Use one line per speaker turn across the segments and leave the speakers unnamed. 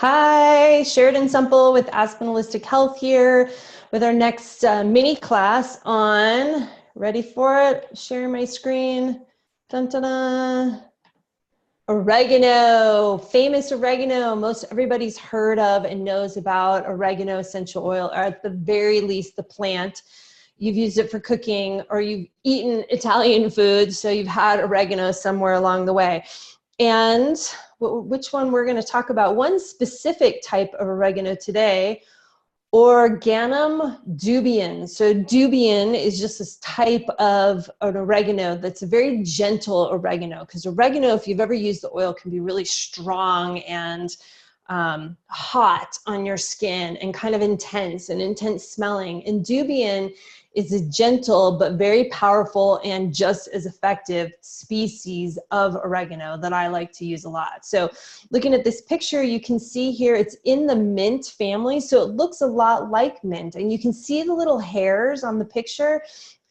Hi, Sheridan Semple with Aspen Holistic Health here with our next mini class on, ready for it? Sharing my screen. Dun, dun, dun. Oregano, famous oregano. Most everybody's heard of and knows about oregano essential oil, or at the very least the plant. You've used it for cooking or you've eaten Italian food, so you've had oregano somewhere along the way. And which one we're going to talk about, one specific type of oregano today, Oregano dubium. So dubium is just this type of an oregano that's a very gentle oregano, because oregano, if you've ever used the oil, can be really strong and hot on your skin and kind of intense smelling. And dubium is a gentle but very powerful and just as effective species of oregano that I like to use a lot. So looking at this picture, you can see here it's in the mint family, so it looks a lot like mint, and you can see the little hairs on the picture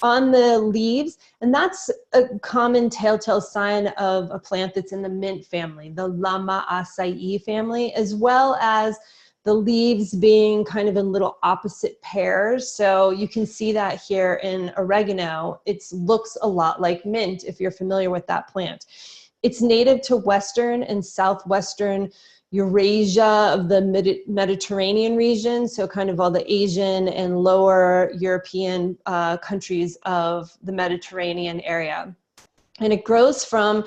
on the leaves, and that's a common telltale sign of a plant that's in the mint family, the Lamiaceae family, as well as the leaves being kind of in little opposite pairs. So you can see that here in oregano. It looks a lot like mint if you're familiar with that plant. It's native to Western and Southwestern Eurasia of the Mediterranean region, so kind of all the Asian and lower European countries of the Mediterranean area. And it grows from,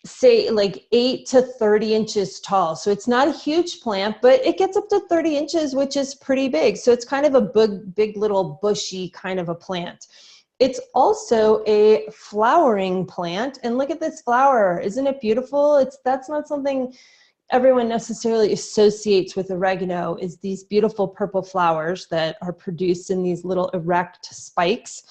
say, like 8 to 30 inches tall. So it's not a huge plant, but it gets up to 30 inches, which is pretty big. So it's kind of a big little bushy kind of a plant. It's also a flowering plant. And look at this flower. Isn't it beautiful? That's not something everyone necessarily associates with oregano, is these beautiful purple flowers that are produced in these little erect spikes.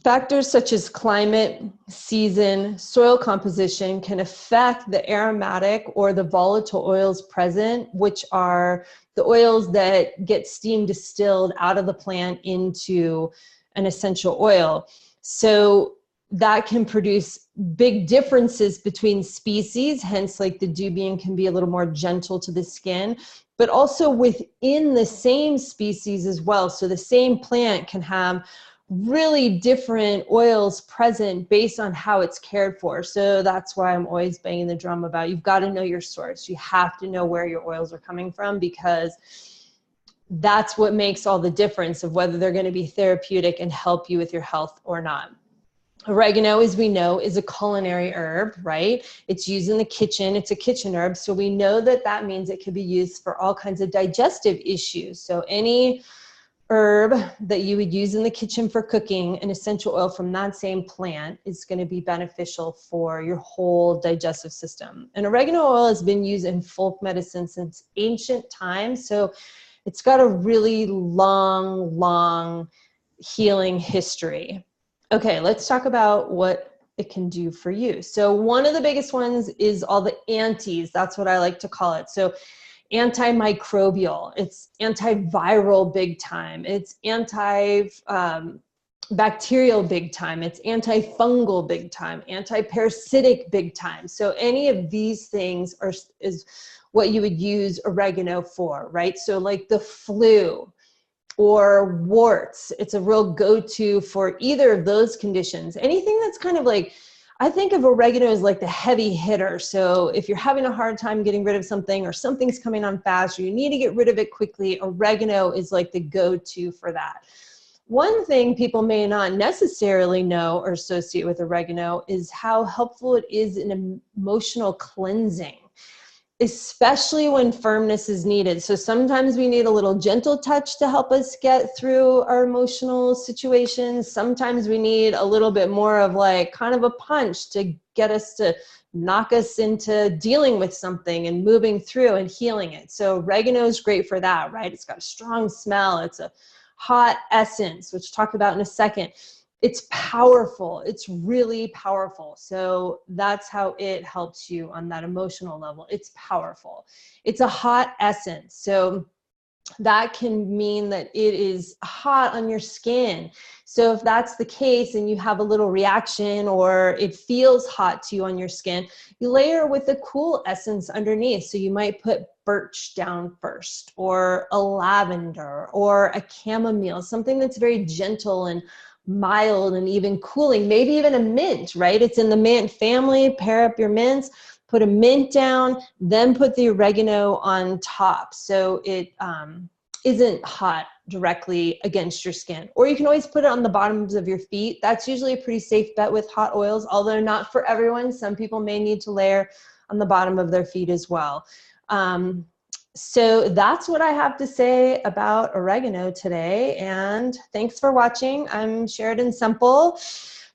Factors such as climate, season, soil composition can affect the aromatic or the volatile oils present, which are the oils that get steam distilled out of the plant into an essential oil. So that can produce big differences between species, hence like the dubium can be a little more gentle to the skin, but also within the same species as well. So the same plant can have really different oils present based on how it's cared for. So that's why I'm always banging the drum about, you've got to know your source. You have to know where your oils are coming from, because that's what makes all the difference of whether they're going to be therapeutic and help you with your health or not. Oregano, as we know, is a culinary herb, right? It's used in the kitchen. It's a kitchen herb. So we know that that means it can be used for all kinds of digestive issues. So any herb that you would use in the kitchen for cooking, an essential oil from that same plant is going to be beneficial for your whole digestive system. And oregano oil has been used in folk medicine since ancient times. So it's got a really long healing history. Okay, let's talk about what it can do for you. So one of the biggest ones is all the antis. That's what I like to call it. So antimicrobial, it's antiviral big time, it's bacterial big time, it's antifungal big time, antiparasitic big time. So any of these things is what you would use oregano for, right? So like the flu or warts, it's a real go-to for either of those conditions. Anything that's kind of like, I think of oregano as like the heavy hitter. So if you're having a hard time getting rid of something, or something's coming on fast, or you need to get rid of it quickly, oregano is like the go-to for that. One thing people may not necessarily know or associate with oregano is how helpful it is in emotional cleansing, especially when firmness is needed. So sometimes we need a little gentle touch to help us get through our emotional situations. Sometimes we need a little bit more of like kind of a punch to get us to knock us into dealing with something and moving through and healing it. So oregano is great for that, right? It's got a strong smell. It's a hot essence, which we'll talk about in a second. It's powerful. It's really powerful. So that's how it helps you on that emotional level. It's powerful. It's a hot essence. So that can mean that it is hot on your skin. So if that's the case and you have a little reaction or it feels hot to you on your skin, you layer with a cool essence underneath. So you might put birch down first, or a lavender, or a chamomile, something that's very gentle and mild and even cooling, maybe even a mint, right? It's in the mint family. Pair up your mints, put a mint down, then put the oregano on top. So it isn't hot directly against your skin. Or you can always put it on the bottoms of your feet. That's usually a pretty safe bet with hot oils, although not for everyone. Some people may need to layer on the bottom of their feet as well. So that's what I have to say about oregano today. And thanks for watching. I'm Sheridan Semple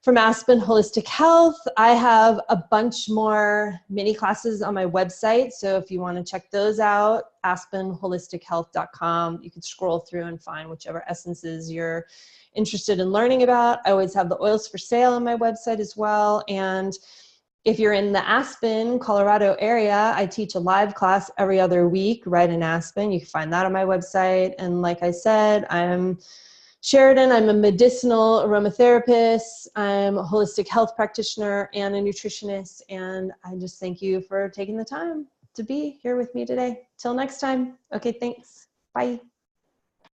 from Aspen Holistic Health. I have a bunch more mini classes on my website. So if you want to check those out, aspenholistichealth.com, you can scroll through and find whichever essences you're interested in learning about. I always have the oils for sale on my website as well. And if you're in the Aspen, Colorado area, I teach a live class every other week right in Aspen. You can find that on my website. And like I said, I'm Sheridan. I'm a medicinal aromatherapist. I'm a holistic health practitioner and a nutritionist. And I just thank you for taking the time to be here with me today. Till next time. Okay, thanks. Bye.